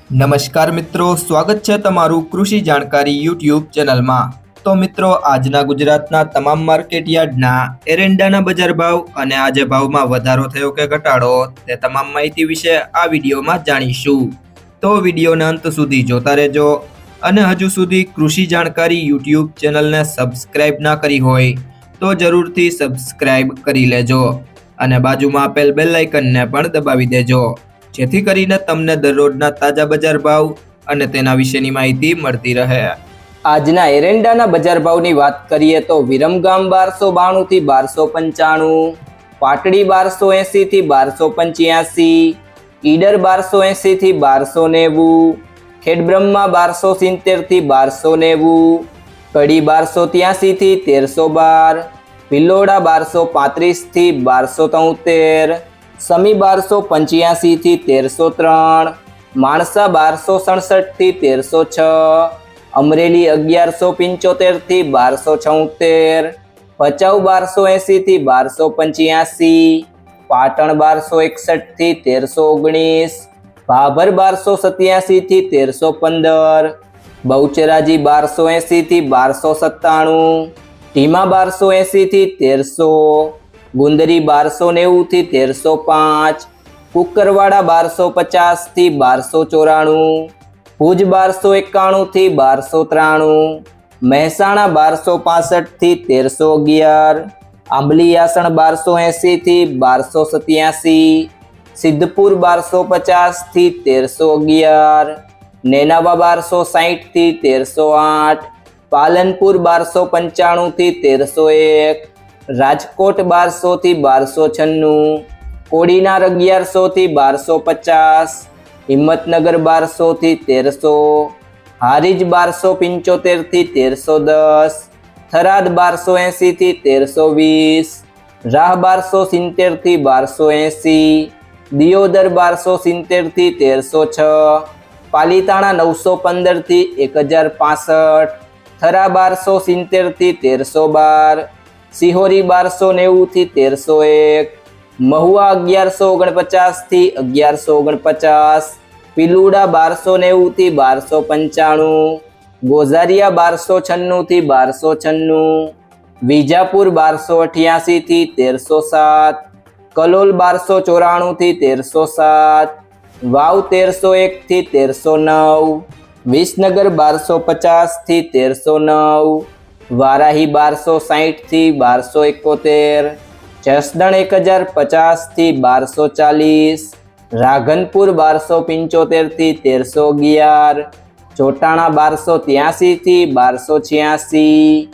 નમસ્કાર મિત્રો, સ્વાગત છે તમારું કૃષિ જાણકારી યુટ્યુબ ચેનલમાં। તો મિત્રો, આજના ગુજરાતના તમામ માર્કેટ યાર્ડના એરંડાના બજાર ભાવ અને આજે ભાવમાં વધારો થયો કે ઘટાડો તે તમામ માહિતી વિશે આ વિડીયોમાં જાણીશું। તો વિડીયોને અંત સુધી જોતા રહેજો અને હજુ સુધી કૃષિ જાણકારી યુટ્યુબ ચેનલને સબસ્ક્રાઇબ ના કરી હોય તો જરૂરથી સબસ્ક્રાઇબ કરી લેજો અને બાજુમાં આપેલ બેલ આઇકનને પણ દબાવી દેજો, જેથી કરીને તમને દરરોજના તાજા બજાર ભાવ અને તેના વિશેની માહિતી મળતી રહે। આજના એરંડાના બજાર ભાવની વાત કરીએ તો વિરમગામ 1292 થી 1295, પાટડી 1280 થી 1285, ઈડર 1280 થી 1290, ખેડબ્રહ્મા 1270 થી 1290, કડી 1283 થી 1312, ભિલોડા 1235 થી 1273, સમી 1285 થી 1303, માણસા 1267 થી 1306, અમરેલી 1175 થી 1276, ભચાઉ 1280 થી 1285, પાટણ 1261 થી 1319, ભાભર 1287 થી 1315, બહુચરાજી 1280 થી 1297, ઢીમા 1280 થી 1300, ગુંદરી 1290 થી 1305, કુકરવાડા 1250 થી 1294, ભુજ 1291 થી 1293, મહેસાણા 1265 થી 1311, આંબલીયાસણ 1280 થી 1287, સિદ્ધપુર 1250 થી 1311, નેનાવા 1260 થી 1308, પાલનપુર 1295 થી 1301, રાજકોટ 1200 થી 1296, કોડીનાર 1100 થી 1250, હિંમતનગર 1200 થી 1300, હારીજ 1275 થી 1310, થરાદ 1280 થી 1320, રાહ 1270 થી 1280, દિયોદર 1270 થી 1306, પાલીતાણા 915 થી 1065, થરા 1270 થી 1312, સિહોરી 1290 થી 1301, મહુવા 1149 થી 1149, પિલુડા 1290 થી 1295, ગોઝારિયા 1296 થી 1296, વિજાપુર 1288 થી 1307, કલોલ 1294 થી 1307, વાવ 1301 થી 1309, વિસનગર 1250 થી 1309, વારાહી 1260 થી 1271, જસદણ 1050 થી 1240, રાધનપુર 1275 થી 1311, જોટાણા 1283 થી 1286,